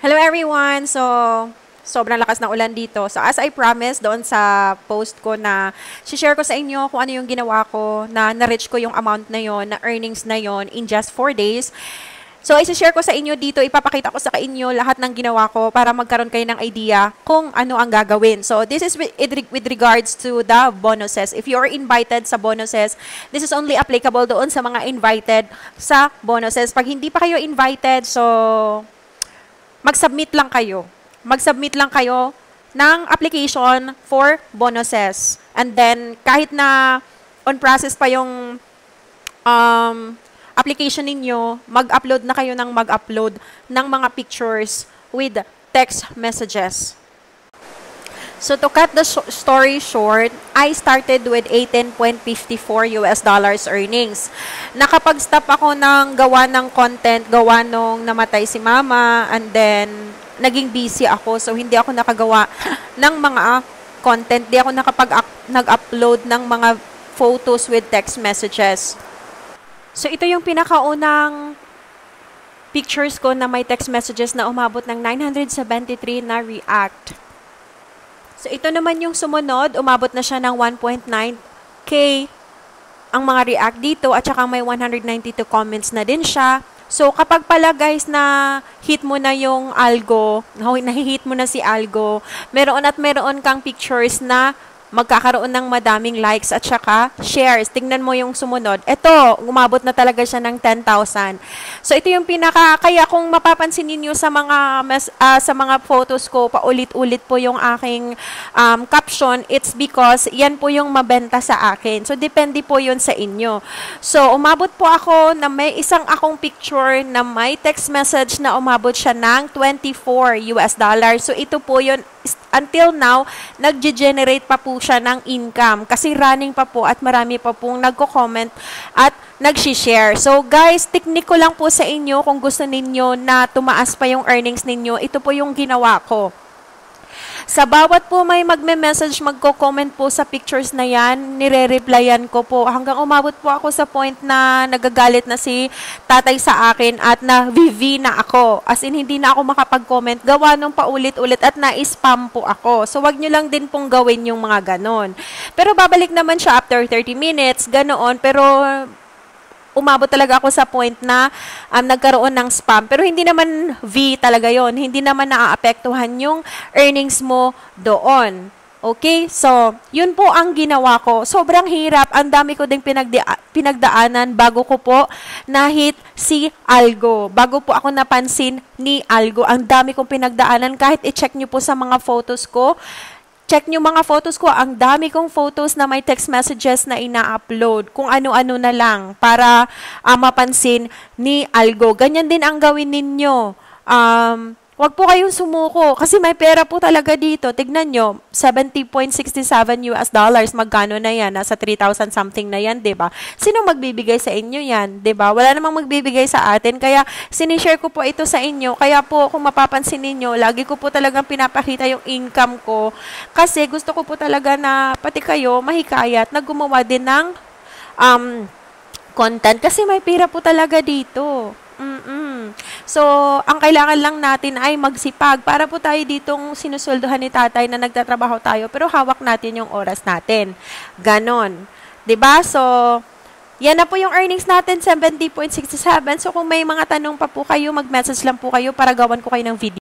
Hello everyone! So, sobrang lakas ng ulan dito. So, as I promised doon sa post ko na share ko sa inyo kung ano yung ginawa ko, na na-reach ko yung amount na yon, na earnings na yon in just 4 days. So, i-share ko sa inyo dito, ipapakita ko sa inyo lahat ng ginawa ko para magkaroon kayo ng idea kung ano ang gagawin. So, this is with regards to the bonuses. If you are invited sa bonuses, this is only applicable doon sa mga invited sa bonuses. Pag hindi pa kayo invited, so mag-submit lang kayo. Mag-submit lang kayo ng application for bonuses. And then, kahit na on process pa yung application ninyo, mag-upload na kayo ng mag-upload ng mga pictures with text messages. So, to cut the story short, I started with $18.54 earnings. Nakapag-stop ako ng gawa ng content, gawa nung namatay si mama, and then, naging busy ako. So, hindi ako nakagawa ng mga content. Hindi ako nag-upload ng mga photos with text messages. So, ito yung pinakaunang pictures ko na may text messages na umabot ng 973 na react. So, ito naman yung sumunod, umabot na siya ng 1.9K ang mga react dito at saka may 192 comments na din siya. So, kapag pala guys na hit mo na yung algo, nahihit mo na si algo, meron kang pictures na magkakaroon ng madaming likes at saka shares. Tingnan mo yung sumunod. Ito, umabot na talaga siya ng 10,000. So, ito yung kaya kung mapapansin niyo sa mga photos ko, paulit-ulit po yung aking caption, it's because yan po yung mabenta sa akin. So, depende po yun sa inyo. So, umabot po ako na may isang akong picture na may text message na umabot siya ng $24. So, ito po yun. Until now, nag-generate pa po siya ng income kasi running pa po at marami pa pong nagko-comment at nag-share. So guys, technique ko lang po sa inyo kung gusto ninyo na tumaas pa yung earnings ninyo. Ito po yung ginawa ko. Sa bawat po may magme-message, magko-comment po sa pictures na yan, nire-replyan ko po. Hanggang umabot po ako sa point na nagagalit na si tatay sa akin at na-VV na ako. As in, hindi na ako makapag-comment. Gawa nung paulit-ulit at na-spam po ako. So, wag nyo lang din pong gawin yung mga ganon. Pero babalik naman siya after 30 minutes, ganoon. Pero umabot talaga ako sa point na nagkaroon ng spam. Pero hindi naman V talaga yon. Hindi naman naaapektuhan yung earnings mo doon. Okay? So, yun po ang ginawa ko. Sobrang hirap. Ang dami ko ding pinagdaanan bago ko po na-hit si algo. Bago po ako napansin ni algo. Ang dami kong pinagdaanan. Kahit i-check nyo po sa mga photos ko, check nyo mga photos ko, ang dami kong photos na may text messages na ina-upload. Kung ano-ano na lang para mapansin ni algo. Ganyan din ang gawin ninyo. Wag po kayong sumuko kasi may pera po talaga dito. Tignan nyo, $70.67. Magkano na yan? Nasa 3,000 something na yan, 'di ba? Sino magbibigay sa inyo yan? 'Di ba? Wala namang magbibigay sa atin. Kaya sinishare ko po ito sa inyo. Kaya po kung mapapansin niyo, lagi ko po talagang pinapakita yung income ko kasi gusto ko po talaga na pati kayo mahikayat na gumawa din ng content kasi may pera po talaga dito. So, ang kailangan lang natin ay magsipag para po tayo ditong sinusweldohan ni tatay na nagtatrabaho tayo pero hawak natin yung oras natin. Ganon. 'Di ba? So, yan na po yung earnings natin, 70.67. So, kung may mga tanong pa po kayo, mag-message lang po kayo para gawan ko kayo ng video.